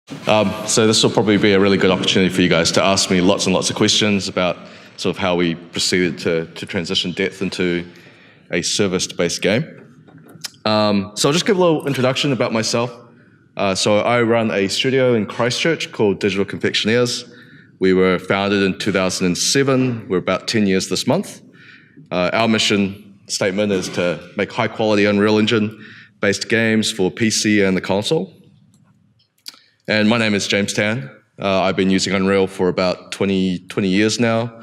So this will probably be a really good opportunity for you guys to ask me lots and lots of questions about sort of how we proceeded to transition Depth into a service-based game. So I'll just give a little introduction about myself. So I run a studio in Christchurch called Digital Confectioners. We were founded in 2007. We're about 10 years this month. Our mission statement is to make high-quality Unreal Engine-based games for PC and the console. And my name is James Tan. I've been using Unreal for about 20 years now,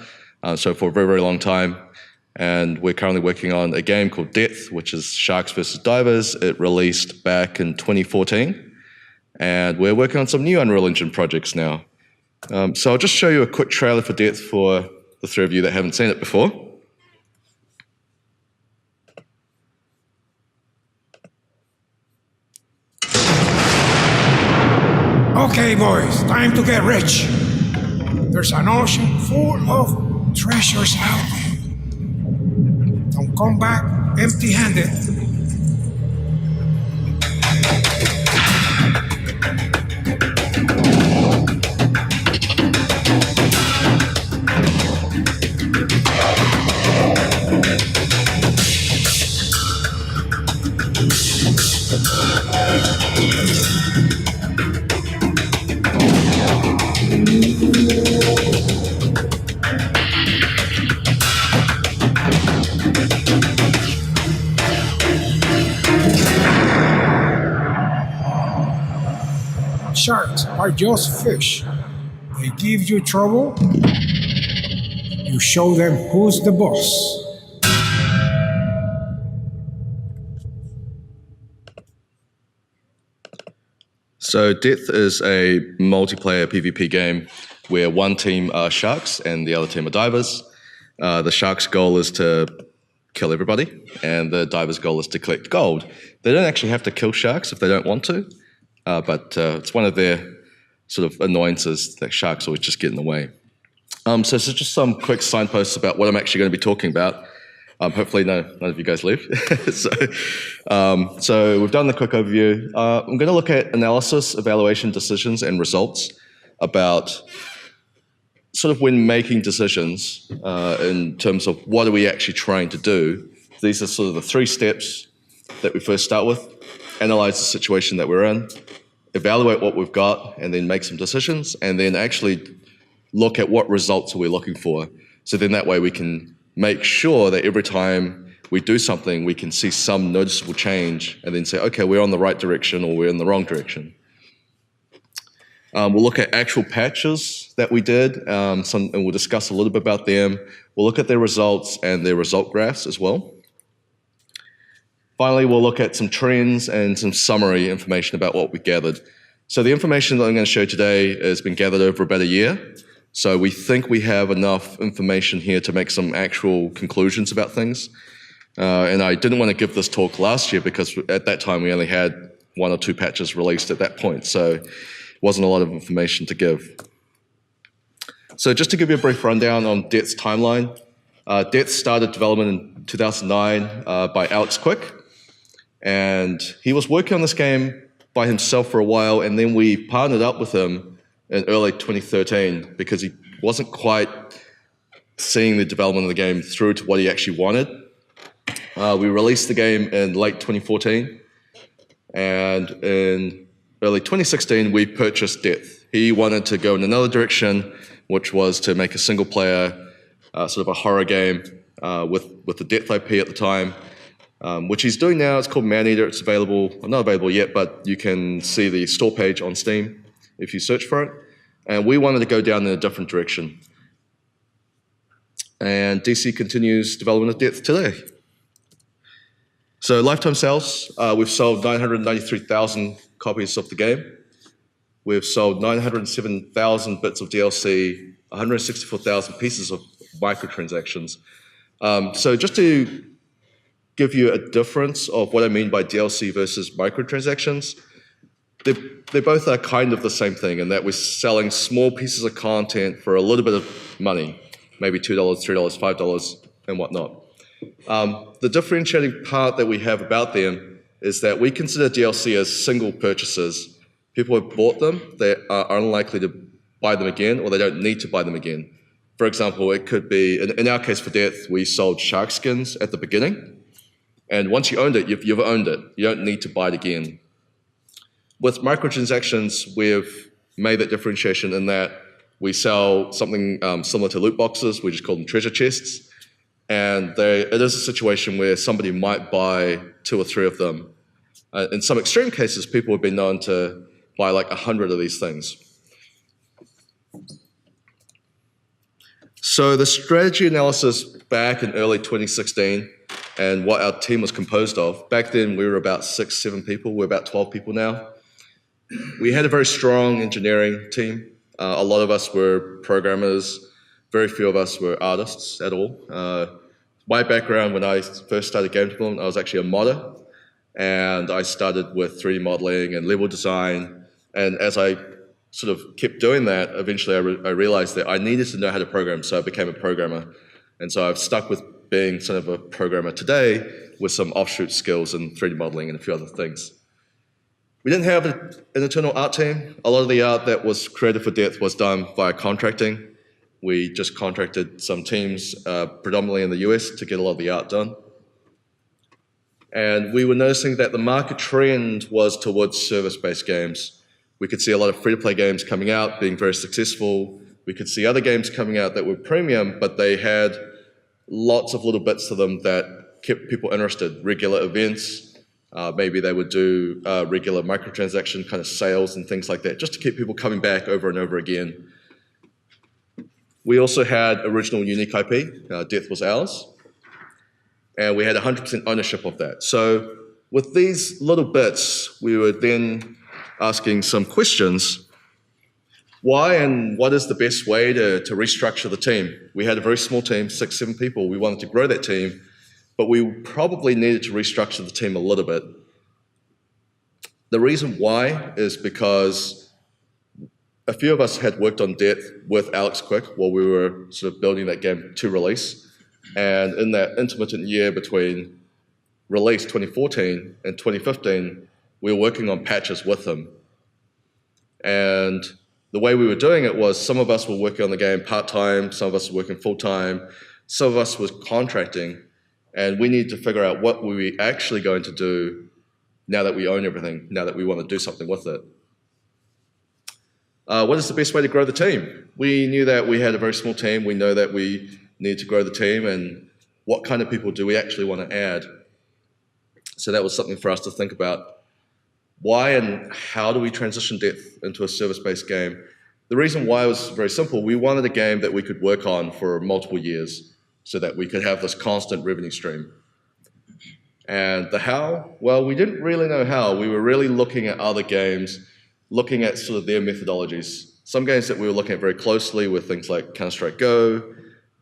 so for a very, very long time. And we're currently working on a game called Depth, which is Sharks versus Divers. It released back in 2014. And we're working on some new Unreal Engine projects now. So I'll just show you a quick trailer for Depth for the three of you that haven't seen it before. Okay, boys, time to get rich. There's an ocean full of treasures out there. Don't come back empty-handed. Sharks are just fish. They give you trouble, you show them who's the boss. So Depth is a multiplayer PvP game where one team are sharks and the other team are divers. The sharks' goal is to kill everybody, and the divers' goal is to collect gold. They don't actually have to kill sharks if they don't want to, but it's one of their sort of annoyances that sharks always just get in the way. So just some quick signposts about what I'm actually going to be talking about. Hopefully none of you guys leave. So we've done the quick overview. I'm going to look at analysis, evaluation, decisions, and results about sort of when making decisions in terms of what are we actually trying to do. These are sort of the three steps that we first start with. Analyze the situation that we're in, evaluate what we've got, and then make some decisions, and then actually look at what results are we looking for. So then that way we can make sure that every time we do something, we can see some noticeable change and then say, okay, we're on the right direction or we're in the wrong direction. We'll look at actual patches that we did, and we'll discuss a little bit about them. We'll look at their results and their result graphs as well. Finally, we'll look at some trends and some summary information about what we gathered. So the information that I'm going to show today has been gathered over about a year. So we think we have enough information here to make some actual conclusions about things. And I didn't want to give this talk last year because at that time we only had 1 or 2 patches released at that point. So it wasn't a lot of information to give. So just to give you a brief rundown on Depth's timeline. Depth started development in 2009 by Alex Quick. And he was working on this game by himself for a while, and then we partnered up with him in early 2013 because he wasn't quite seeing the development of the game through to what he actually wanted. We released the game in late 2014, and in early 2016 we purchased Depth. He wanted to go in another direction, which was to make a single player sort of a horror game with the Depth IP at the time. Which he's doing now. It's called Maneater. It's available, well, not available yet, but you can see the store page on Steam if you search for it. And we wanted to go down in a different direction. And DC continues development of Depth today. So lifetime sales, we've sold 993,000 copies of the game. We've sold 907,000 bits of DLC, 164,000 pieces of microtransactions. So just to give you a difference of what I mean by DLC versus microtransactions, they both are kind of the same thing in that we're selling small pieces of content for a little bit of money, maybe $2, $3, $5, and whatnot. The differentiating part that we have about them is that we consider DLC as single purchases People who have bought them, they are unlikely to buy them again, or they don't need to buy them again. For example, it could be, in our case for Death, we sold shark skins at the beginning, and once you owned it, you've owned it. You don't need to buy it again. With microtransactions, we've made that differentiation in that we sell something similar to loot boxes. We just call them treasure chests. And it is a situation where somebody might buy 2 or 3 of them. In some extreme cases, people have been known to buy like 100 of these things. So the strategy analysis back in early 2016 and what our team was composed of, back then we were about 6, 7 people. We're about 12 people now. We had a very strong engineering team. A lot of us were programmers. Very few of us were artists at all. My background, when I first started game development, I was actually a modder. And I started with 3D modeling and level design. And as I sort of kept doing that, eventually I realized that I needed to know how to program, so I became a programmer. And so I've stuck with being sort of a programmer today with some offshoot skills in 3D modeling and a few other things. We didn't have an internal art team. A lot of the art that was created for Death was done via contracting. We just contracted some teams, predominantly in the US, to get a lot of the art done. And we were noticing that the market trend was towards service-based games. We could see a lot of free-to-play games coming out, being very successful. We could see other games coming out that were premium, but they had lots of little bits to them that kept people interested. Regular events, maybe they would do regular microtransaction kind of sales and things like that, just to keep people coming back over and over again. We also had original unique IP. Death was ours. And we had 100% ownership of that. So with these little bits, we were then asking some questions. Why and what is the best way to restructure the team? We had a very small team, 6, 7 people. We wanted to grow that team, but we probably needed to restructure the team a little bit. The reason why is because a few of us had worked on Death with Alex Quick while we were sort of building that game to release. And in that intermittent year between release 2014 and 2015, we were working on patches with him. And the way we were doing it was some of us were working on the game part-time, some of us were working full-time, some of us was contracting, and we needed to figure out what were we actually going to do now that we own everything, now that we want to do something with it. What is the best way to grow the team? We knew that we had a very small team. We know that we need to grow the team, and what kind of people do we actually want to add? So that was something for us to think about. Why and how do we transition Death into a service-based game? The reason why was very simple. We wanted a game that we could work on for multiple years so that we could have this constant revenue stream. And the how? Well, we didn't really know how. We were really looking at other games, looking at sort of their methodologies. Some games that we were looking at very closely were things like Counter-Strike Go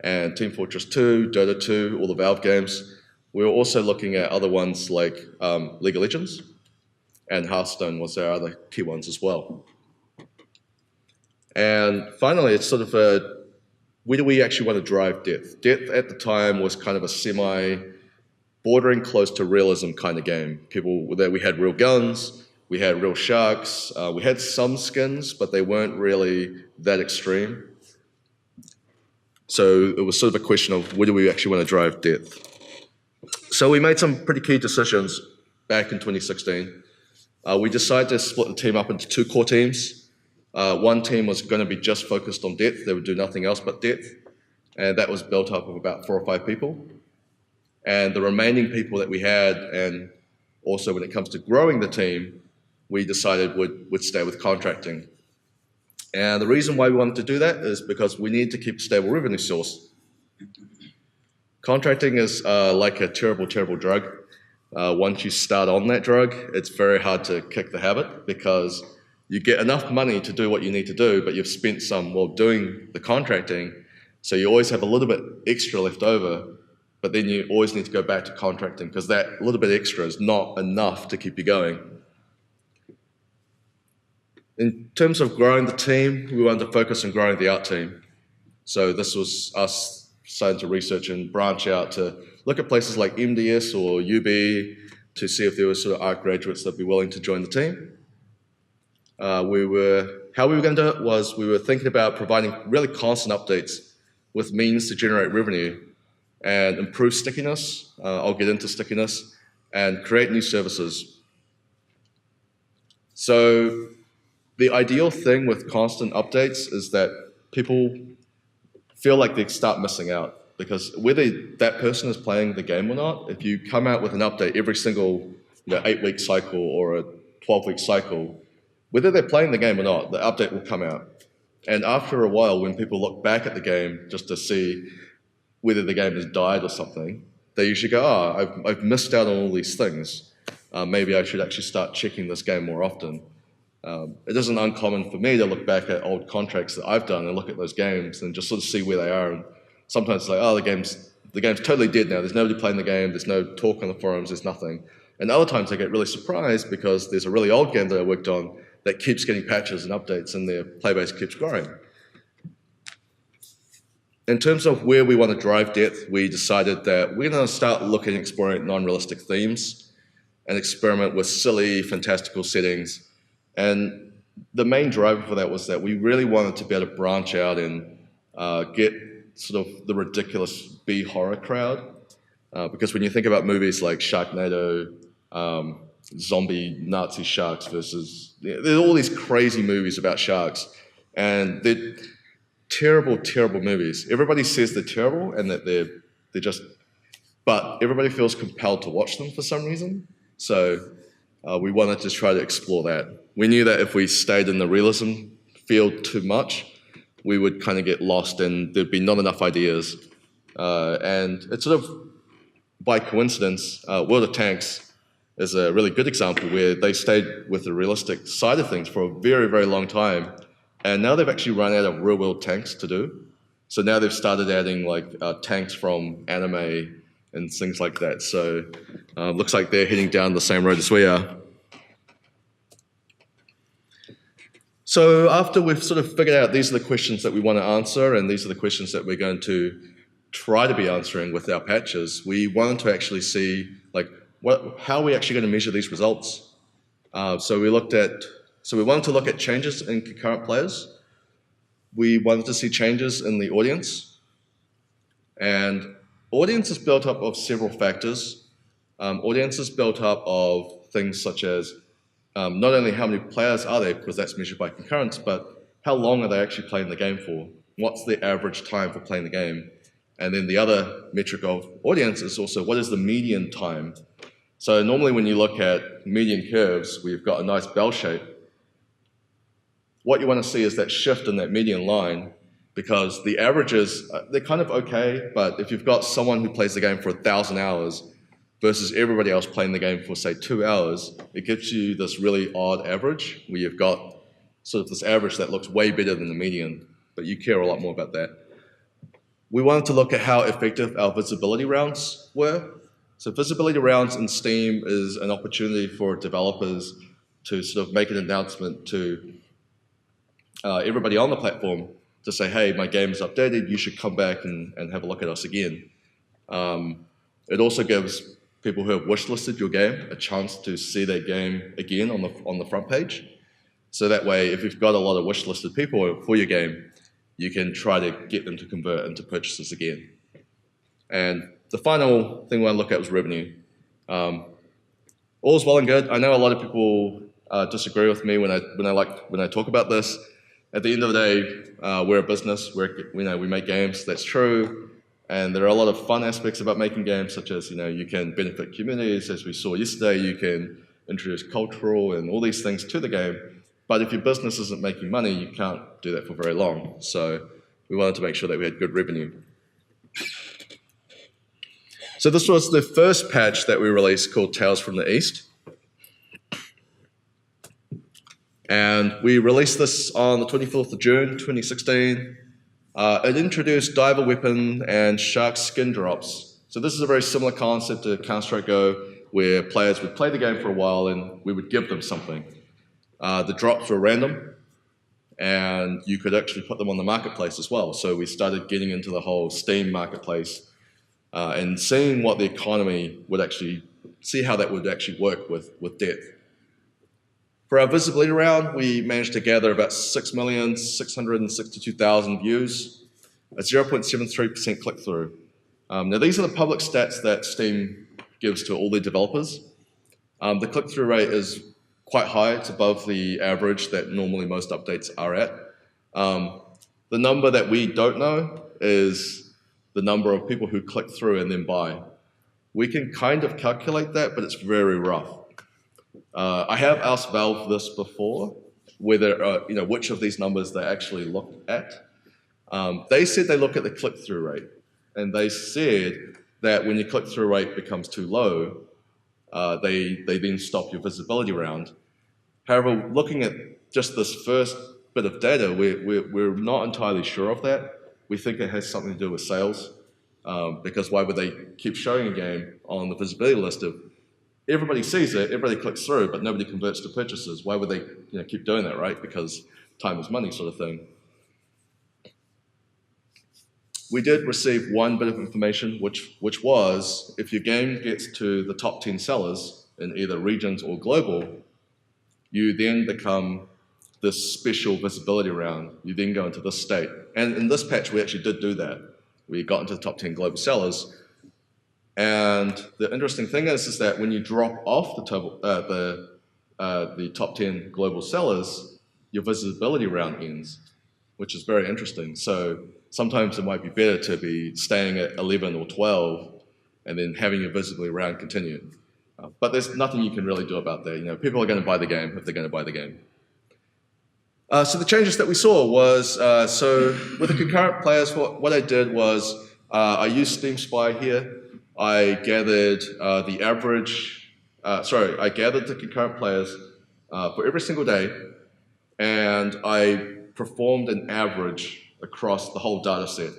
and Team Fortress 2, Dota 2, all the Valve games. We were also looking at other ones like League of Legends, and Hearthstone was our other key ones as well. And finally, it's sort of where do we actually want to drive Death? Death at the time was kind of a bordering close to realism kind of game. We had real guns, we had real sharks, we had some skins, but they weren't really that extreme. So it was sort of a question of where do we actually want to drive Death? So we made some pretty key decisions back in 2016. We decided to split the team up into 2 core teams. One team was going to be just focused on Death. They would do nothing else but Death. And that was built up of about 4 or 5 people. And the remaining people that we had, and also when it comes to growing the team, we decided would stay with contracting. And the reason why we wanted to do that is because we need to keep a stable revenue source. Contracting is like a terrible, terrible drug. Once you start on that drug, it's very hard to kick the habit because you get enough money to do what you need to do, but you've spent some while doing the contracting, so you always have a little bit extra left over, but then you always need to go back to contracting because that little bit extra is not enough to keep you going. In terms of growing the team, we wanted to focus on growing the art team. So this was us starting to research and branch out to look at places like MDS or UB to see if there were sort of art graduates that'd be willing to join the team. how we were going to do it was we were thinking about providing really constant updates with means to generate revenue and improve stickiness. I'll get into stickiness and create new services. So the ideal thing with constant updates is that people feel like they start missing out, because whether that person is playing the game or not, if you come out with an update every single 8-week cycle or a 12-week cycle, whether they're playing the game or not, the update will come out. And after a while, when people look back at the game just to see whether the game has died or something, they usually go, oh, I've missed out on all these things. Maybe I should actually start checking this game more often. It isn't uncommon for me to look back at old contracts that I've done and look at those games and just sort of see where they are. And sometimes it's like, oh, the game's totally dead now. There's nobody playing the game. There's no talk on the forums. There's nothing. And other times I get really surprised because there's a really old game that I worked on that keeps getting patches and updates and their playbase keeps growing. In terms of where we want to drive depth, we decided that we're going to start looking and exploring non-realistic themes and experiment with silly, fantastical settings. And the main driver for that was that we really wanted to be able to branch out and get sort of the ridiculous B-horror crowd. Because when you think about movies like Sharknado, zombie Nazi sharks versus... There's all these crazy movies about sharks. And they're terrible, terrible movies. Everybody says they're terrible and that they're just... But everybody feels compelled to watch them for some reason. So we wanted to try to explore that. We knew that if we stayed in the realism field too much, we would kind of get lost and there'd be not enough ideas. And it's sort of by coincidence, World of Tanks is a really good example where they stayed with the realistic side of things for a very, very long time. And now they've actually run out of real-world tanks to do. So now they've started adding like tanks from anime and things like that. So looks like they're heading down the same road as we are. So after we've sort of figured out these are the questions that we want to answer and these are the questions that we're going to try to be answering with our patches, we wanted to actually see like how are we actually going to measure these results. So we wanted to look at changes in concurrent players. We wanted to see changes in the audience. And audience is built up of several factors. Audience is built up of things such as not only how many players are there, because that's measured by concurrence, but how long are they actually playing the game for? What's the average time for playing the game? And then the other metric of audience is also what is the median time? So normally when you look at median curves, we've got a nice bell shape. What you want to see is that shift in that median line, because the averages, they're kind of okay, but if you've got someone who plays the game for 1,000 hours versus everybody else playing the game for, say, 2 hours, it gives you this really odd average where you've got sort of this average that looks way better than the median, but you care a lot more about that. We wanted to look at how effective our visibility rounds were. So visibility rounds in Steam is an opportunity for developers to sort of make an announcement to everybody on the platform to say, hey, my game is updated, you should come back and have a look at us again. It also gives people who have wishlisted your game a chance to see their game again on the front page. So that way, if you've got a lot of wishlisted people for your game, you can try to get them to convert into purchases again. And the final thing we want to look at was revenue. All's well and good. I know a lot of people disagree with me when I talk about this. At the end of the day, we're a business. We make games. That's true. And there are a lot of fun aspects about making games, such as you can benefit communities, as we saw yesterday. You can introduce cultural and all these things to the game. But if your business isn't making money, you can't do that for very long. So we wanted to make sure that we had good revenue. So this was the first patch that we released called Tales from the East. And we released this on the 24th of June, 2016. It introduced diver weapon and shark skin drops. So this is a very similar concept to Counter-Strike Go, where players would play the game for a while and we would give them something. The drops were random, and you could actually put them on the marketplace as well. So we started getting into the whole Steam marketplace and seeing what the economy would actually, see how that would actually work with depth. For our visibility round, we managed to gather about 6,662,000 views, a 0.73% click-through. Now these are the public stats that Steam gives to all their developers. The click-through rate is quite high. It's above the average that normally most updates are at. The number that we don't know is the number of people who click through and then buy. We can kind of calculate that, but it's very rough. I have asked Valve this before, whether which of these numbers they actually look at. They said they look at the click-through rate, and they said that when your click-through rate becomes too low, they then stop your visibility round. However, looking at just this first bit of data, we're not entirely sure of that. We think it has something to do with sales, because why would they keep showing a game on the visibility list if everybody sees it, everybody clicks through, but nobody converts to purchases? Why would they keep doing that, right? Because time is money sort of thing. We did receive one bit of information, which was if your game gets to the top 10 sellers in either regions or global, you then become this special visibility round. You then go into this state. And in this patch, we actually did do that. We got into the top 10 global sellers. And the interesting thing is that when you drop off the top 10 global sellers, your visibility round ends, which is very interesting. So sometimes it might be better to be staying at 11 or 12 and then having your visibility round continue. But there's nothing you can really do about that. People are going to buy the game if they're going to buy the game. So the changes that we saw was, so with the concurrent players, what I did was I used Steam Spy here. I gathered I gathered the concurrent players for every single day, and I performed an average across the whole data set.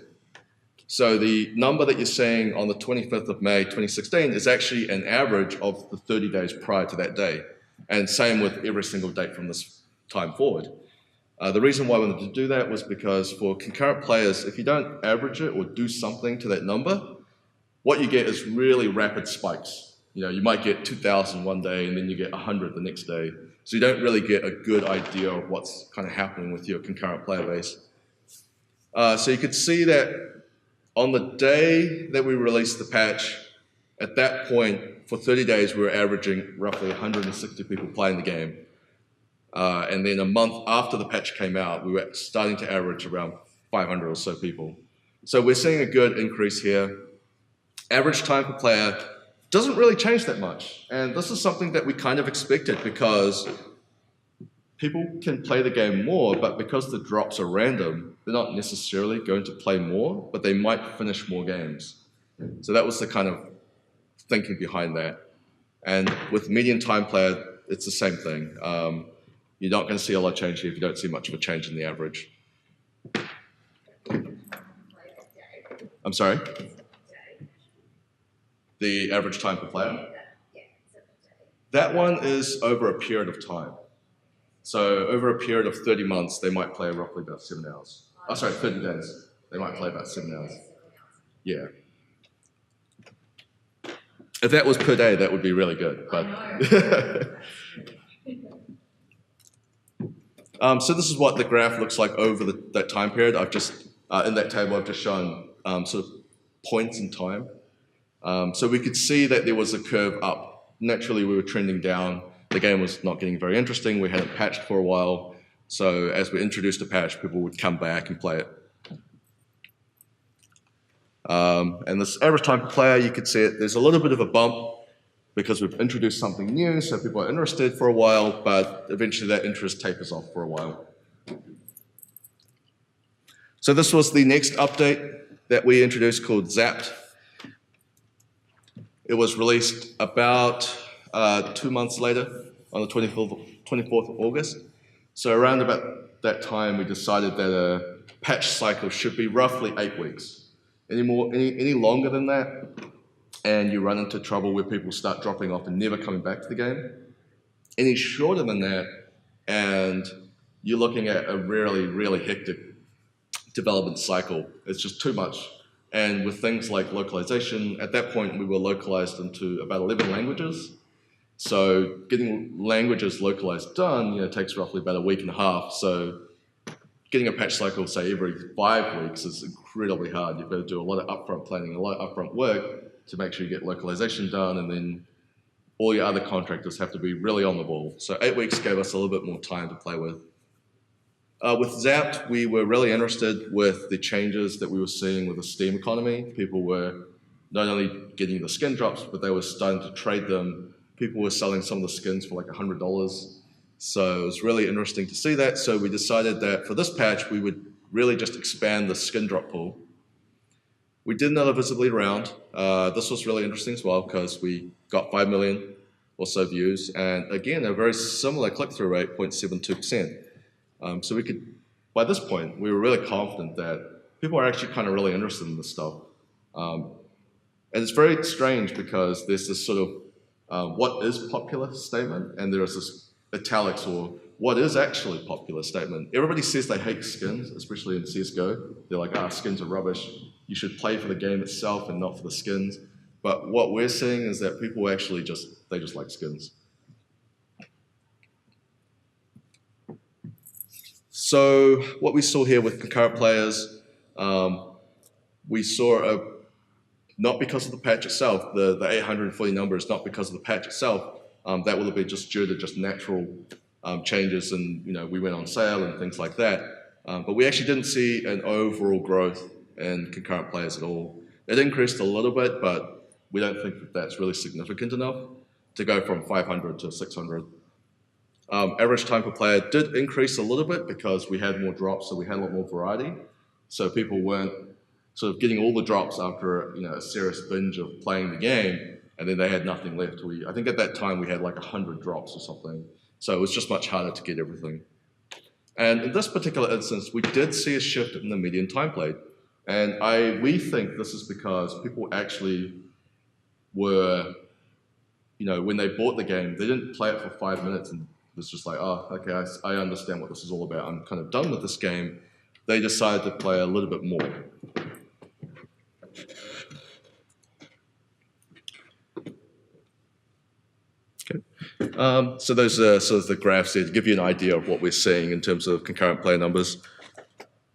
So the number that you're seeing on the 25th of May 2016 is actually an average of the 30 days prior to that day, and same with every single date from this time forward. The reason why I wanted to do that was because for concurrent players, if you don't average it or do something to that number, what you get is really rapid spikes. You might get 2,000 one day and then you get 100 the next day. So you don't really get a good idea of what's kind of happening with your concurrent player base. So you could see that on the day that we released the patch, at that point, for 30 days, we were averaging roughly 160 people playing the game. And then a month after the patch came out, we were starting to average around 500 or so people. So we're seeing a good increase here. Average time per player doesn't really change that much. And this is something that we kind of expected because people can play the game more, but because the drops are random, they're not necessarily going to play more, but they might finish more games. So that was the kind of thinking behind that. And with median time player, it's the same thing. You're not going to see a lot of change here if you don't see much of a change in the average. I'm sorry? The average time per player? That one is over a period of time. So over a period of 30 months, they might play roughly about 7 hours. Oh, sorry, 30 days. They might play about 7 hours. Yeah. If that was per day, that would be really good. But so this is what the graph looks like over that time period. I've just, in that table, I've just shown sort of points in time. So we could see that there was a curve up. Naturally, we were trending down. The game was not getting very interesting. We hadn't patched for a while. So as we introduced a patch, people would come back and play it. And this average time per player, you could see it. There's a little bit of a bump because we've introduced something new, so people are interested for a while, but eventually that interest tapers off for a while. So this was the next update that we introduced called Zapped. It was released about 2 months later on the 24th of August. So around about that time, we decided that a patch cycle should be roughly 8 weeks. Any longer than that, and you run into trouble where people start dropping off and never coming back to the game. Any shorter than that, and you're looking at a really, really hectic development cycle. It's just too much. And with things like localization, at that point we were localized into about 11 languages. So getting languages localized done, takes roughly about a week and a half. So getting a patch cycle, say, every 5 weeks is incredibly hard. You've got to do a lot of upfront planning, a lot of upfront work to make sure you get localization done, and then all your other contractors have to be really on the ball. So 8 weeks gave us a little bit more time to play with. With Zapped, we were really interested with the changes that we were seeing with the Steam economy. People were not only getting the skin drops, but they were starting to trade them. People were selling some of the skins for like $100. So it was really interesting to see that. So we decided that for this patch, we would really just expand the skin drop pool. We did another visibly round. This was really interesting as well because we got 5 million or so views, and again, a very similar click-through rate, 0.72%. So we could, by this point, we were really confident that people are actually kind of really interested in this stuff. And it's very strange because there's this sort of what is popular statement, and there's this italics or what is actually popular statement. Everybody says they hate skins, especially in CSGO. They're like, skins are rubbish. You should play for the game itself and not for the skins. But what we're seeing is that people actually just like skins. So what we saw here with concurrent players, we saw not because of the patch itself, the 840 number is not because of the patch itself. That will have been just due to just natural changes, and we went on sale and things like that. But we actually didn't see an overall growth in concurrent players at all. It increased a little bit, but we don't think that that's really significant enough to go from 500 to 600. Average time per player did increase a little bit because we had more drops, so we had a lot more variety. So people weren't sort of getting all the drops after a serious binge of playing the game, and then they had nothing left. I think at that time we had like 100 drops or something. So it was just much harder to get everything. And in this particular instance, we did see a shift in the median time played. And we think this is because people actually were, when they bought the game, they didn't play it for 5 minutes and was just like, okay, I understand what this is all about. I'm kind of done with this game. They decided to play a little bit more. So those are sort of the graphs there to give you an idea of what we're seeing in terms of concurrent player numbers.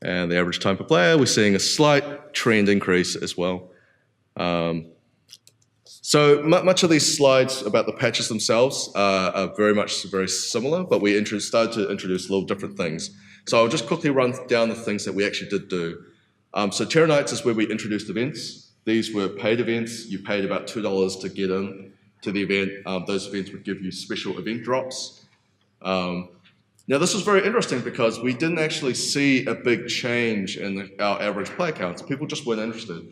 And the average time per player, we're seeing a slight trend increase as well. So much of these slides about the patches themselves are very similar, but we started to introduce little different things. So I'll just quickly run down the things that we actually did do. So Terra Nights is where we introduced events. These were paid events. You paid about $2 to get in to the event. Those events would give you special event drops. Now this was very interesting because we didn't actually see a big change in our average player counts. People just weren't interested.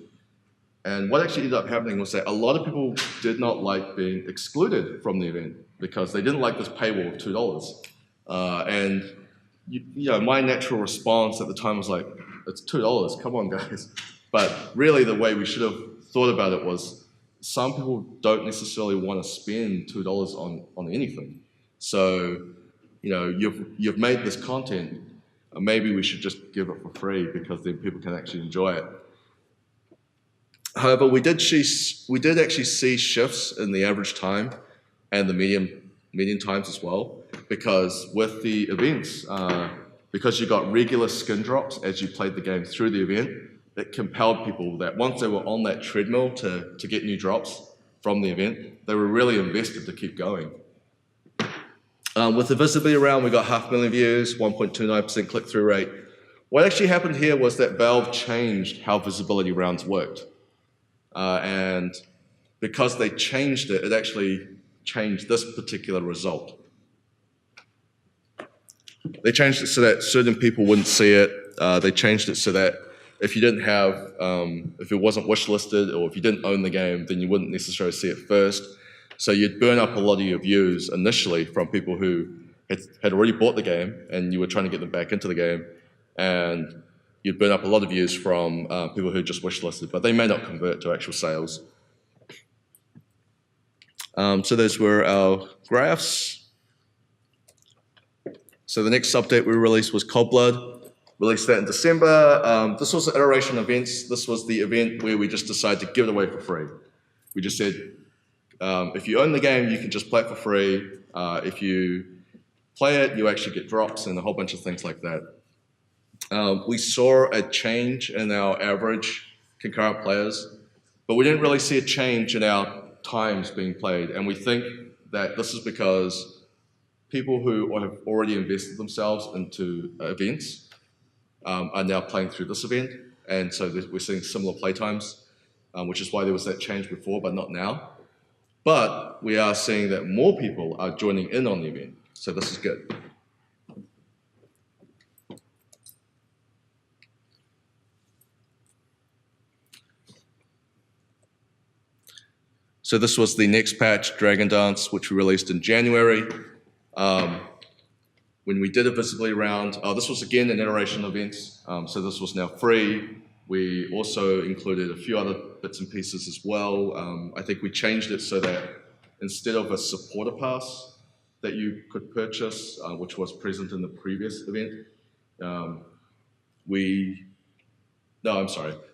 And what actually ended up happening was that a lot of people did not like being excluded from the event because they didn't like this paywall of $2. And my natural response at the time was like, it's $2, come on guys. But really the way we should have thought about it was some people don't necessarily want to spend $2 on anything. So, you've made this content, maybe we should just give it for free because then people can actually enjoy it. However, we did actually see shifts in the average time and the median times as well, because with the events, because you got regular skin drops as you played the game through the event, it compelled people that once they were on that treadmill to get new drops from the event, they were really invested to keep going. With the visibility round, we got 500,000 views, 1.29% click-through rate. What actually happened here was that Valve changed how visibility rounds worked. And because they changed it, it actually changed this particular result. They changed it so that certain people wouldn't see it. They changed it so that if you didn't have, if it wasn't wishlisted or if you didn't own the game, then you wouldn't necessarily see it first. So you'd burn up a lot of your views initially from people who had already bought the game and you were trying to get them back into the game. And you'd burn up a lot of views from people who just wishlisted, but they may not convert to actual sales. So those were our graphs. So the next update we released was Cold Blood. Released that in December. This was an iteration of events. This was the event where we just decided to give it away for free. We just said, If you own the game, you can just play it for free. If you play it, you actually get drops and a whole bunch of things like that. We saw a change in our average concurrent players, but we didn't really see a change in our times being played. And we think that this is because people who have already invested themselves into events are now playing through this event. And so we're seeing similar play times, which is why there was that change before, but not now. But we are seeing that more people are joining in on the event. So this is good. So this was the next patch, Dragon Dance, which we released in January. When we did a visibility round, this was again an iteration of events, so this was now free. We also included a few other bits and pieces as well. I think we changed it so that instead of a supporter pass that you could purchase, which was present in the previous event,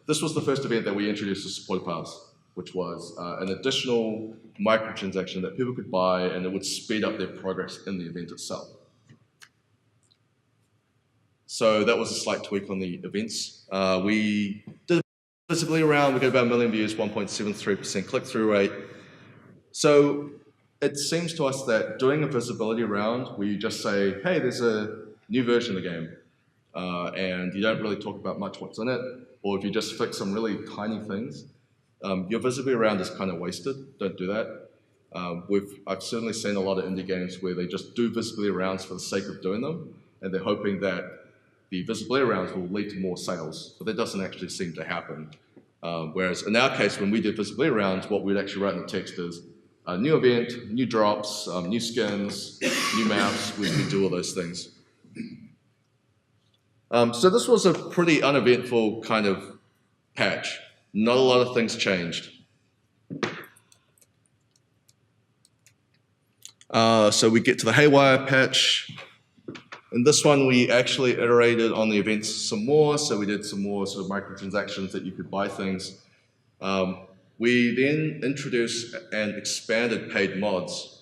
this was the first event that we introduced a supporter pass, which was an additional microtransaction that people could buy, and it would speed up their progress in the event itself. So that was a slight tweak on the events. We did visibly around, we got about 1 million views, 1.73% click-through rate. So it seems to us that doing a visibility round where you just say, hey, there's a new version of the game, and you don't really talk about much what's in it, or if you just fix some really tiny things, your visibility round is kind of wasted. Don't do that. I've certainly seen a lot of indie games where they just do visibility rounds for the sake of doing them, and they're hoping that the visibility rounds will lead to more sales, but that doesn't actually seem to happen. Whereas in our case, when we did visibility rounds, what we'd actually write in the text is a new event, new drops, new skins, new maps, we do all those things. So this was a pretty uneventful kind of patch. Not a lot of things changed. So we get to the Haywire patch. In this one, we actually iterated on the events some more, so we did some more sort of microtransactions that you could buy things. We then introduced and expanded paid mods.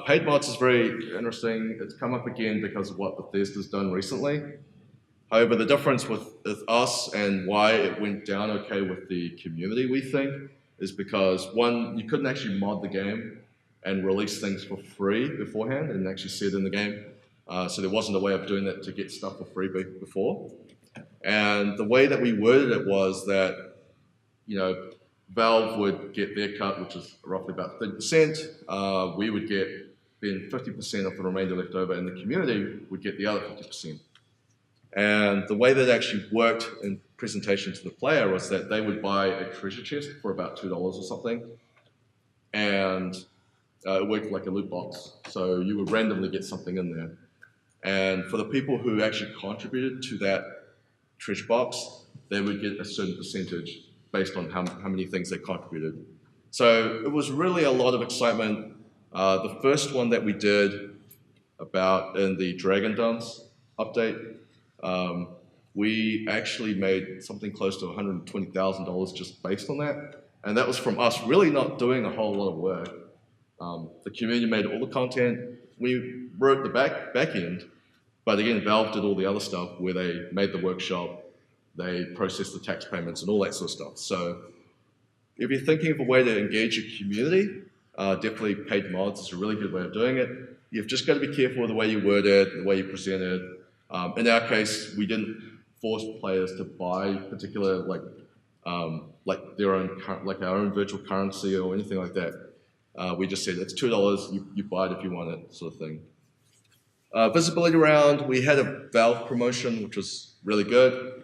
Paid mods is very interesting. It's come up again because of what Bethesda's done recently. However, the difference with us and why it went down okay with the community, we think, is because, one, you couldn't actually mod the game and release things for free beforehand and actually see it in the game. So there wasn't a way of doing that to get stuff for free before. And the way that we worded it was that, Valve would get their cut, which is roughly about 30%. We would get then 50% of the remainder left over, and the community would get the other 50%. And the way that actually worked in presentation to the player was that they would buy a treasure chest for about $2 or something, and it worked like a loot box. So you would randomly get something in there. And for the people who actually contributed to that treasure box, they would get a certain percentage based on how many things they contributed. So it was really a lot of excitement. The first one that we did about in the Dragon Dance update, we actually made something close to $120,000 just based on that. And that was from us really not doing a whole lot of work. The community made all the content. We wrote the back end, but again, Valve did all the other stuff where they made the workshop, they processed the tax payments and all that sort of stuff. So if you're thinking of a way to engage your community, definitely paid mods is a really good way of doing it. You've just got to be careful with the way you word it, the way you present it. In our case, we didn't force players to buy particular like their own like our own virtual currency or anything like that. We just said it's $2. You buy it if you want it, sort of thing. Visibility round, we had a Valve promotion, which was really good.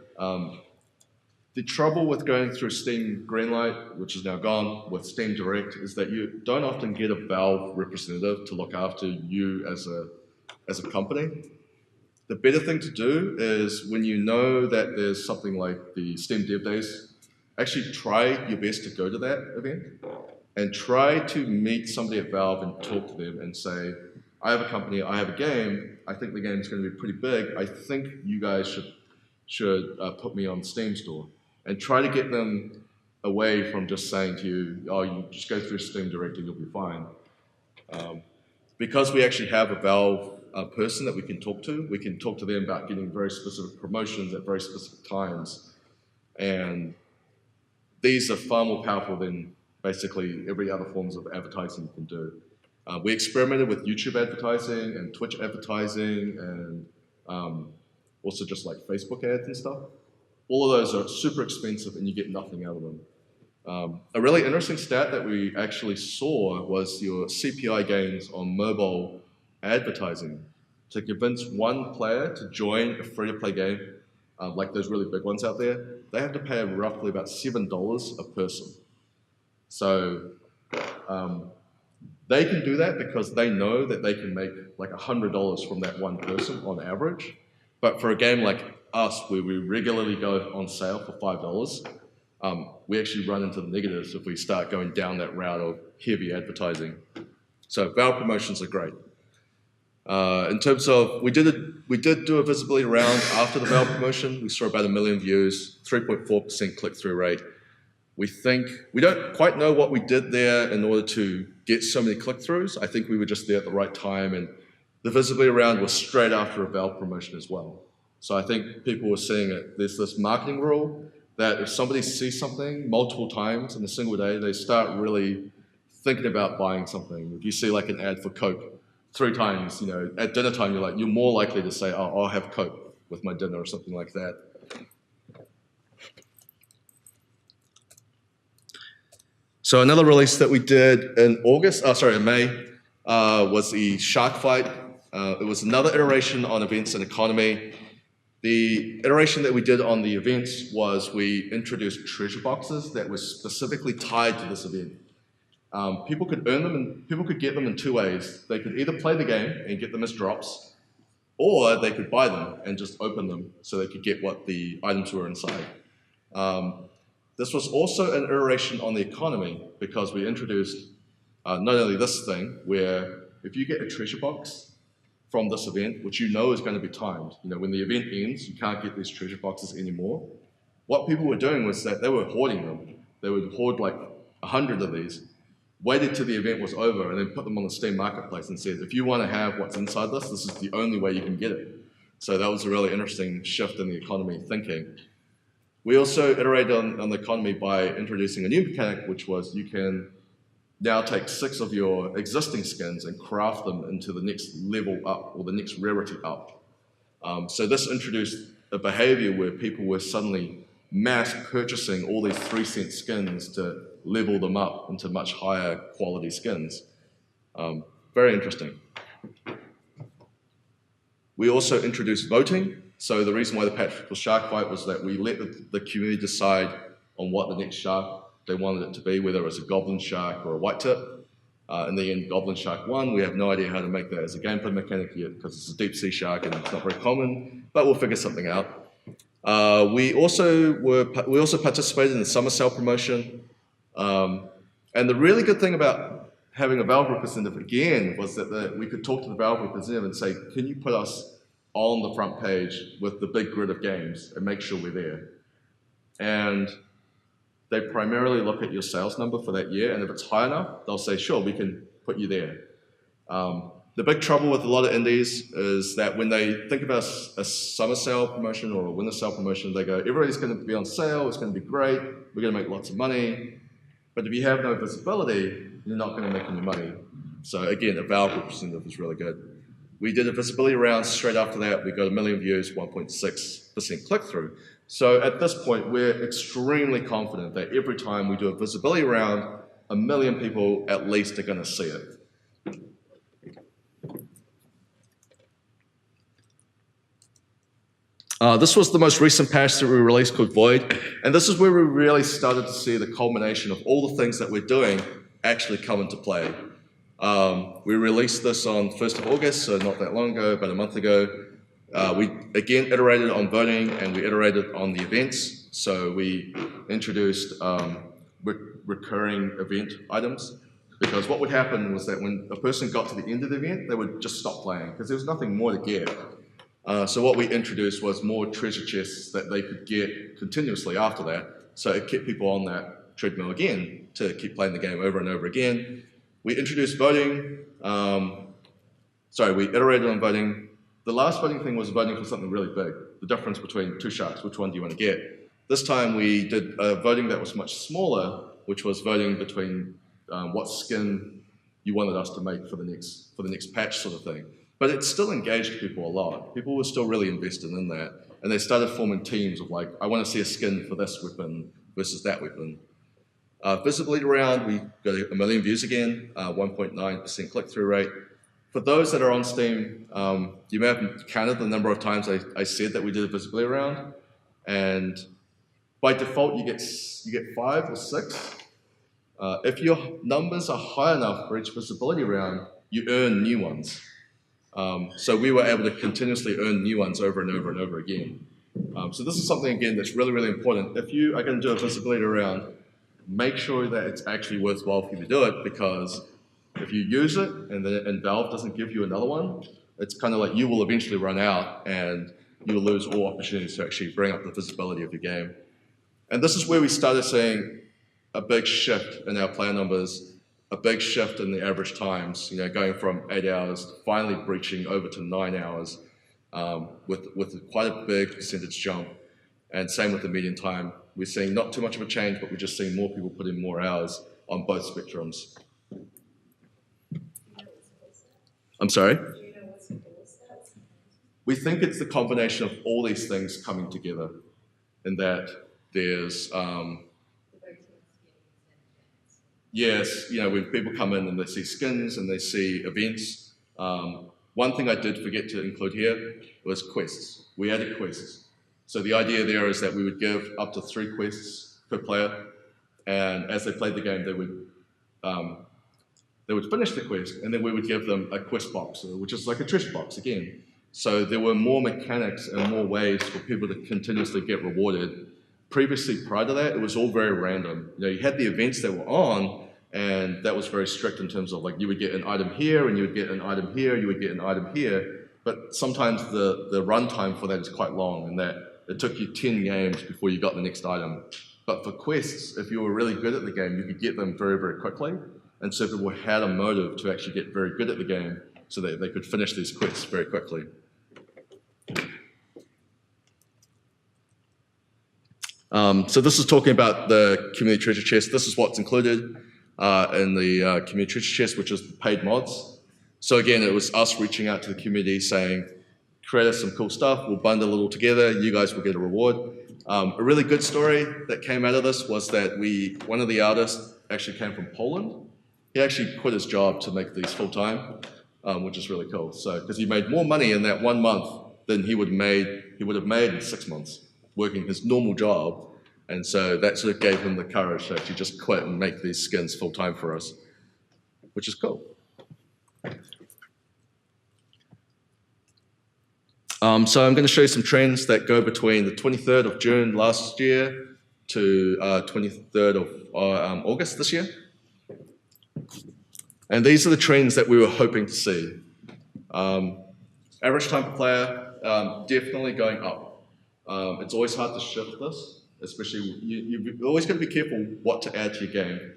The trouble with going through Steam Greenlight, which is now gone, with Steam Direct, is that you don't often get a Valve representative to look after you as a company. The better thing to do is when you know that there's something like the Steam Dev Days, actually try your best to go to that event and try to meet somebody at Valve and talk to them and say, I have a company, I have a game, I think the game's going to be pretty big, I think you guys should put me on the Steam store. And try to get them away from just saying to you, oh, you just go through Steam Direct and you'll be fine. Because we actually have a Valve person that we can talk to them about getting very specific promotions at very specific times. And these are far more powerful than basically every other forms of advertising you can do. We experimented with YouTube advertising and Twitch advertising and also just like Facebook ads and stuff. All of those are super expensive and you get nothing out of them. A really interesting stat that we actually saw was your CPI gains on mobile advertising. To convince one player to join a free-to-play game, like those really big ones out there, they have to pay roughly about $7 a person. So they can do that because they know that they can make like $100 from that one person on average. But for a game like us, where we regularly go on sale for $5, we actually run into the negatives if we start going down that route of heavy advertising. So Valve promotions are great. In terms of, we did do a visibility round after the Valve promotion. We saw about 1 million views, 3.4% click-through rate. We don't quite know what we did there in order to get so many click-throughs. I think we were just there at the right time, and the visibility round was straight after a Valve promotion as well. So I think people were seeing it. There's this marketing rule that if somebody sees something multiple times in a single day, they start really thinking about buying something. If you see like an ad for Coke 3 times, at dinner time, you're more likely to say, oh, I'll have Coke with my dinner or something like that. So another release that we did in May, was the Shark Fight. It was another iteration on events and economy. The iteration that we did on the events was we introduced treasure boxes that were specifically tied to this event. People could earn them and people could get them in 2 ways. They could either play the game and get them as drops, or they could buy them and just open them so they could get what the items were inside. This was also an iteration on the economy because we introduced not only this thing where if you get a treasure box from this event, which is going to be timed. When the event ends, you can't get these treasure boxes anymore. What people were doing was that they were hoarding them. They would hoard like 100 of these, waited till the event was over, and then put them on the Steam Marketplace and said, if you want to have what's inside this is the only way you can get it. So that was a really interesting shift in the economy thinking. We also iterated on the economy by introducing a new mechanic, which was you can now take 6 of your existing skins and craft them into the next level up or the next rarity up. So this introduced a behavior where people were suddenly mass purchasing all these 3-cent skins to level them up into much higher quality skins. Very interesting. We also introduced voting. So the reason why the patch was Shark Fight was that we let the community decide on what the next shark they wanted it to be, whether it was a goblin shark or a white tip. In the end, goblin shark won. We have no idea how to make that as a gameplay mechanic yet because it's a deep sea shark and it's not very common, but we'll figure something out. We also participated in the summer sale promotion. And the really good thing about having a Valve representative again was that we could talk to the Valve representative and say, can you put us on the front page with the big grid of games and make sure we're there? And they primarily look at your sales number for that year, and if it's high enough, they'll say, sure, we can put you there. The big trouble with a lot of indies is that when they think about a summer sale promotion or a winter sale promotion, they go, everybody's going to be on sale, it's going to be great, we're going to make lots of money. But if you have no visibility, you're not going to make any money. So again, a Valve representative is really good. We did a visibility round straight after that. We got 1 million views, 1.6% click-through. So at this point, we're extremely confident that every time we do a visibility round, 1 million people at least are going to see it. This was the most recent patch that we released called Void, and this is where we really started to see the culmination of all the things that we're doing actually come into play. We released this on 1st of August, so not that long ago, about a month ago. We again iterated on voting and we iterated on the events. So we introduced recurring event items, because what would happen was that when a person got to the end of the event, they would just stop playing because there was nothing more to get. So what we introduced was more treasure chests that they could get continuously after that. So it kept people on that treadmill again to keep playing the game over and over again. We introduced voting. We iterated on voting. The last voting thing was voting for something really big, the difference between two sharks, which one do you want to get? This time we did a voting that was much smaller, which was voting between what skin you wanted us to make for the next patch sort of thing. But it still engaged people a lot. People were still really invested in that. And they started forming teams of like, I want to see a skin for this weapon versus that weapon. Visibility round, we got 1 million views again, 1.9% click-through rate. For those that are on Steam, you may have counted the number of times I said that we did a visibility round. And by default, you get 5 or 6. If your numbers are high enough for each visibility round, you earn new ones. So we were able to continuously earn new ones over and over and over again. So this is something, again, that's really, really important. If you are going to do a visibility round, make sure that it's actually worthwhile for you to do it, because if you use it and Valve doesn't give you another one, it's kind of like you will eventually run out and you will lose all opportunities to actually bring up the visibility of your game. And this is where we started seeing a big shift in our player numbers, a big shift in the average times, going from 8 hours to finally breaching over to 9 hours with quite a big percentage jump. And same with the median time. We're seeing not too much of a change, but we're just seeing more people put in more hours on both spectrums. I'm sorry? We think it's the combination of all these things coming together, in that there's yes, when people come in and they see skins and they see events. One thing I did forget to include here was quests. We added quests. So the idea there is that we would give up to 3 quests per player, and as they played the game, they would finish the quest, and then we would give them a quest box, which is like a treasure box again. So there were more mechanics and more ways for people to continuously get rewarded. Previously, prior to that, it was all very random. You had the events that were on, and that was very strict in terms of like you would get an item here, and you would get an item here, you would get an item here. But sometimes the runtime for that is quite long, and that it took you 10 games before you got the next item. But for quests, if you were really good at the game, you could get them very, very quickly. And so people had a motive to actually get very good at the game so that they could finish these quests very quickly. So this is talking about the community treasure chest. This is what's included in the community treasure chest, which is the paid mods. So again, it was us reaching out to the community saying, create us some cool stuff, we'll bundle it all together, you guys will get a reward. A really good story that came out of this was that one of the artists actually came from Poland. He actually quit his job to make these full-time, which is really cool. So, because he made more money in that 1 month than he would have made in 6 months working his normal job. And so that sort of gave him the courage to actually just quit and make these skins full-time for us, which is cool. So I'm going to show you some trends that go between the 23rd of June last year to 23rd of August this year. And these are the trends that we were hoping to see. Average time per player, definitely going up. It's always hard to shift this, especially you've always got to be careful what to add to your game.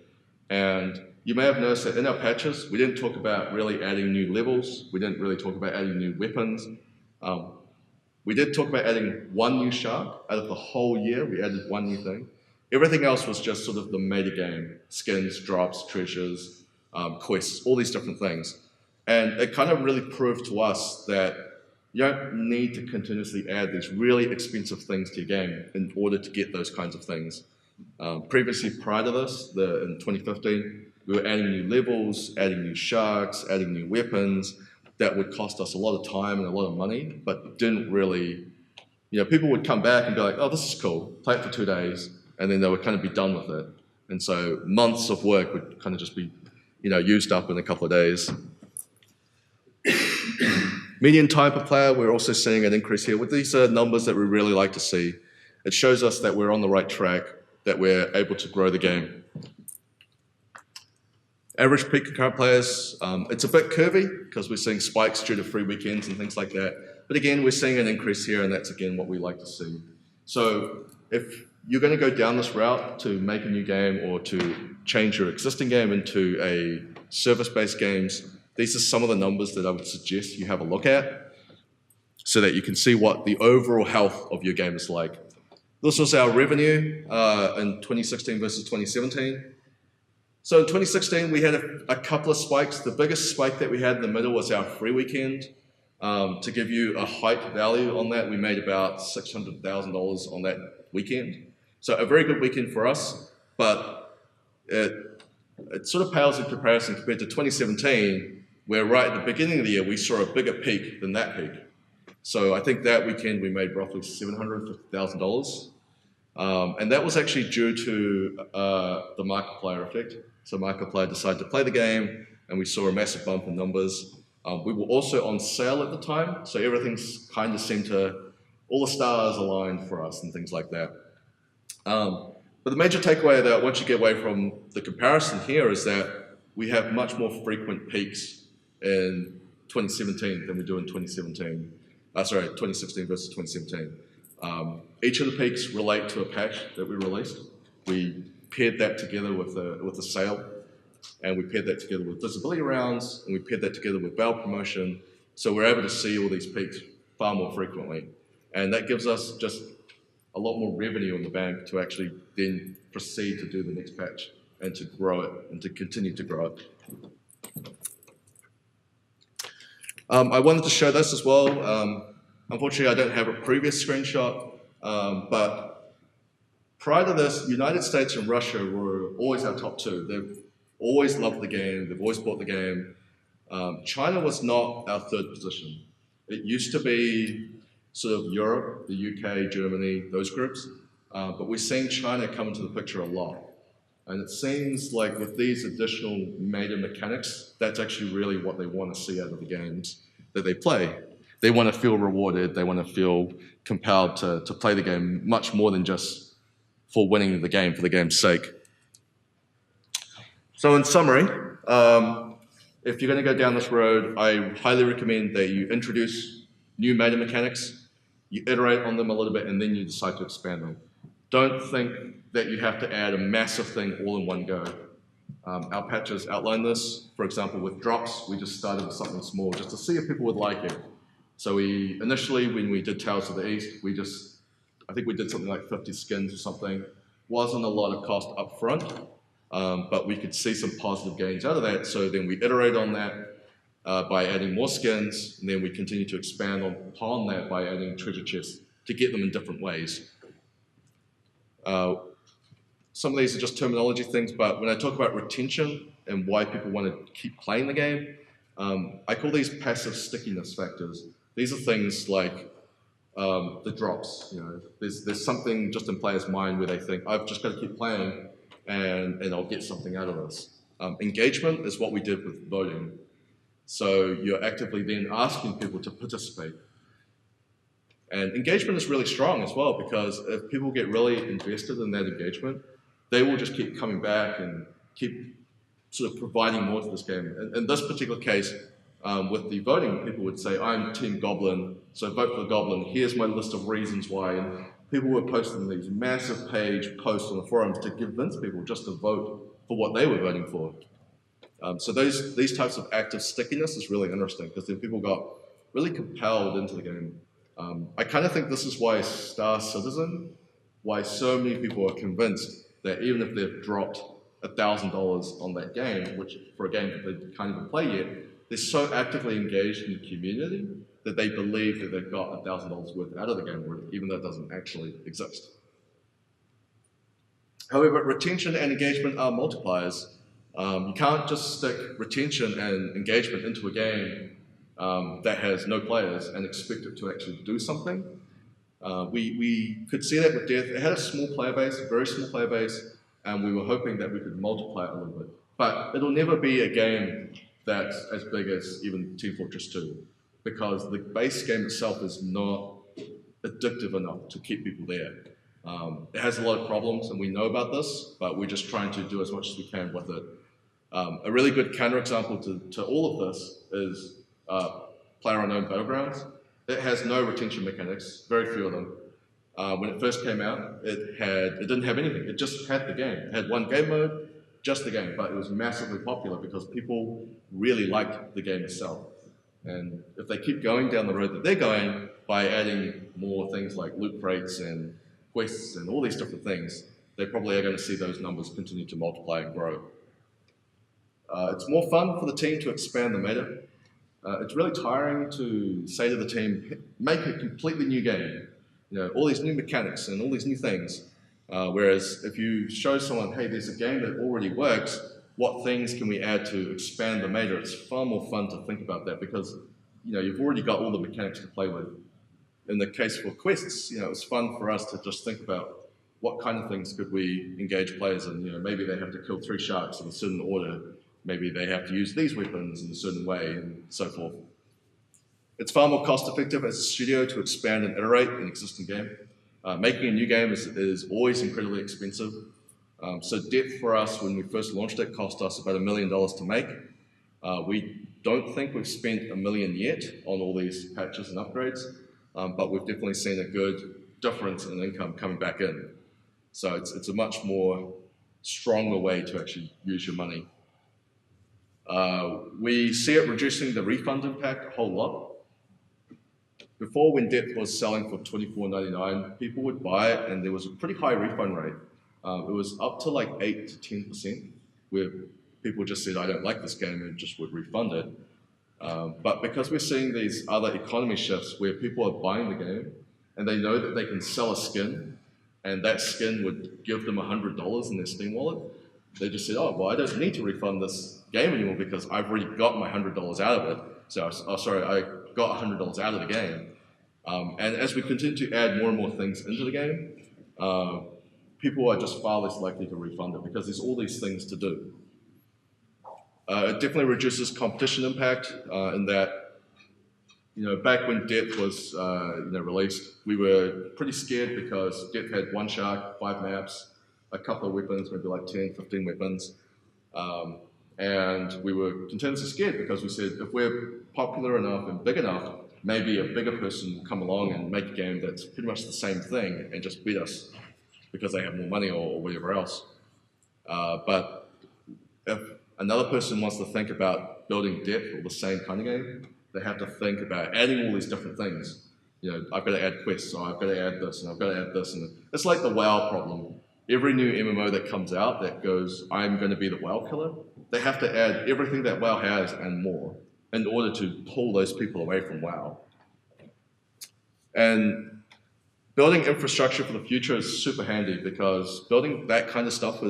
And you may have noticed that in our patches, we didn't talk about really adding new levels. We didn't really talk about adding new weapons. We did talk about adding 1 new shark out of the whole year. We added 1 new thing. Everything else was just sort of the meta game: skins, drops, treasures, quests, all these different things. And it kind of really proved to us that you don't need to continuously add these really expensive things to your game in order to get those kinds of things. Previously, prior to this, in 2015, we were adding new levels, adding new sharks, adding new weapons that would cost us a lot of time and a lot of money, but didn't really, people would come back and be like, oh, this is cool, play it for 2 days, and then they would kind of be done with it. And so months of work would kind of just be, used up in a couple of days. Median time per player, we're also seeing an increase here. With these numbers that we really like to see, it shows us that we're on the right track, that we're able to grow the game. Average peak concurrent players, it's a bit curvy because we're seeing spikes due to free weekends and things like that. But again, we're seeing an increase here, and that's again what we like to see. So if you're going to go down this route to make a new game or to change your existing game into a service-based games, these are some of the numbers that I would suggest you have a look at so that you can see what the overall health of your game is like. This was our revenue in 2016 versus 2017. So in 2016, we had a couple of spikes. The biggest spike that we had in the middle was our free weekend. To give you a height value on that, we made about $600,000 on that weekend. So a very good weekend for us, but it sort of pales in comparison compared to 2017, where right at the beginning of the year, we saw a bigger peak than that peak. So I think that weekend we made roughly $750,000. And that was actually due to the Markiplier effect. So Markiplier decided to play the game, and we saw a massive bump in numbers. We were also on sale at the time, so everything's kind of seemed to, all the stars aligned for us and things like that. But the major takeaway that once you get away from the comparison here is that we have much more frequent peaks in 2017 than we do in 2016 versus 2017. Each of the peaks relate to a patch that we released. We paired that together with a sale, and we paired that together with visibility rounds, and we paired that together with battle promotion. So we're able to see all these peaks far more frequently. And that gives us just a lot more revenue in the bank to actually then proceed to do the next patch and to grow it and to continue to grow it. I wanted to show this as well. Unfortunately, I don't have a previous screenshot, but prior to this, United States and Russia were always our top two. They've always loved the game. They've always bought the game. China was not our third position. It used to be sort of Europe, the UK, Germany, those groups. But we're seeing China come into the picture a lot. And it seems like with these additional meta mechanics, that's actually really what they want to see out of the games that they play. They want to feel rewarded. They want to feel compelled to play the game much more than just for winning the game for the game's sake. So in summary, if you're going to go down this road, I highly recommend that you introduce new meta mechanics, you iterate on them a little bit, and then you decide to expand them. Don't think that you have to add a massive thing all in one go. Our patches outline this. For example, with drops, we just started with something small just to see if people would like it. So we initially, when we did Tales of the East, I think we did something like 50 skins or something. Wasn't a lot of cost up front, but we could see some positive gains out of that. So then we iterate on that by adding more skins, and then we continue to expand upon that by adding treasure chests to get them in different ways. Some of these are just terminology things, but when I talk about retention and why people want to keep playing the game, I call these passive stickiness factors. These are things like the drops. You know, there's something just in players' mind where they think, I've just got to keep playing and I'll get something out of this. Engagement is what we did with voting. So you're actively then asking people to participate. And engagement is really strong as well, because if people get really invested in that engagement, they will just keep coming back and keep sort of providing more to this game. In this particular case, with the voting, people would say, I'm Team Goblin, so vote for the Goblin. Here's my list of reasons why. And people were posting these massive page posts on the forums to convince people just to vote for what they were voting for. So these types of active stickiness is really interesting, because then people got really compelled into the game. I kind of think this is why Star Citizen, why so many people are convinced that even if they've dropped $1,000 on that game, which for a game that they can't even play yet, they're so actively engaged in the community that they believe that they've got $1,000 worth out of the game already, even though it doesn't actually exist. However, retention and engagement are multipliers. You can't just stick retention and engagement into a game that has no players and expect it to actually do something. We could see that with Death. It had a small player base, a very small player base, and we were hoping that we could multiply it a little bit. But it'll never be a game that's as big as even Team Fortress 2, because the base game itself is not addictive enough to keep people there. It has a lot of problems, and we know about this, but we're just trying to do as much as we can with it. A really good counterexample to all of this is PlayerUnknown Battlegrounds. It has no retention mechanics, very few of them. When it first came out, it didn't have anything. It just had the game. It had one game mode, just the game, but it was massively popular because people really liked the game itself. And if they keep going down the road that they're going by adding more things like loot crates and quests and all these different things, they probably are going to see those numbers continue to multiply and grow. It's more fun for the team to expand the meta. It's really tiring to say to the team, make a completely new game. You know, all these new mechanics and all these new things. Whereas if you show someone, hey, there's a game that already works, what things can we add to expand the meta? It's far more fun to think about that because you've already got all the mechanics to play with. In the case for quests, it's fun for us to just think about what kind of things could we engage players in. Maybe they have to kill 3 sharks in a certain order. Maybe they have to use these weapons in a certain way, and so forth. It's far more cost-effective as a studio to expand and iterate an existing game. Making a new game is always incredibly expensive. So Depth for us, when we first launched it, cost us about $1 million to make. We don't think we've spent $1 million yet on all these patches and upgrades, but we've definitely seen a good difference in income coming back in. So it's a much more stronger way to actually use your money. We see it reducing the refund impact a whole lot. Before, when Depth was selling for $24.99, people would buy it and there was a pretty high refund rate. It was up to like 8 to 10%, where people just said, I don't like this game, and just would refund it. But because we're seeing these other economy shifts where people are buying the game and they know that they can sell a skin and that skin would give them $100 in their Steam wallet, they just said, oh, well, I don't need to refund this game anymore because I've already got my $100 out of it. So, I got $100 out of the game. And as we continue to add more and more things into the game, people are just far less likely to refund it because there's all these things to do. It definitely reduces competition impact in that, back when Depth was released, we were pretty scared because Depth had 1 shark, 5 maps, a couple of weapons, maybe like 10, 15 weapons. And we were continuously scared because we said, if we're popular enough and big enough, maybe a bigger person will come along and make a game that's pretty much the same thing and just beat us because they have more money or whatever else. But if another person wants to think about building Depth or the same kind of game, they have to think about adding all these different things. I've got to add quests, or I've got to add this, and I've got to add this. And it's like the WoW problem. Every new MMO that comes out that goes, I'm going to be the WoW killer, they have to add everything that WoW has and more in order to pull those people away from WoW. And building infrastructure for the future is super handy because building that kind of stuff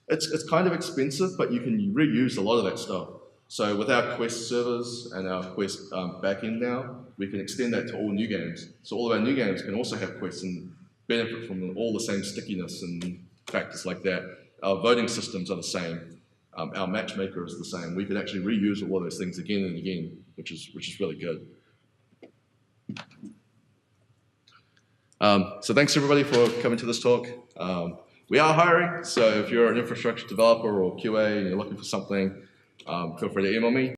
it's kind of expensive, but you can reuse a lot of that stuff. So with our Quest servers and our Quest backend now, we can extend that to all new games. So all of our new games can also have quests and benefit from all the same stickiness and factors like that. Our voting systems are the same. Our matchmaker is the same. We can actually reuse all of those things again and again, which is really good. So thanks everybody for coming to this talk. We are hiring, so if you're an infrastructure developer or QA and you're looking for something, feel free to email me.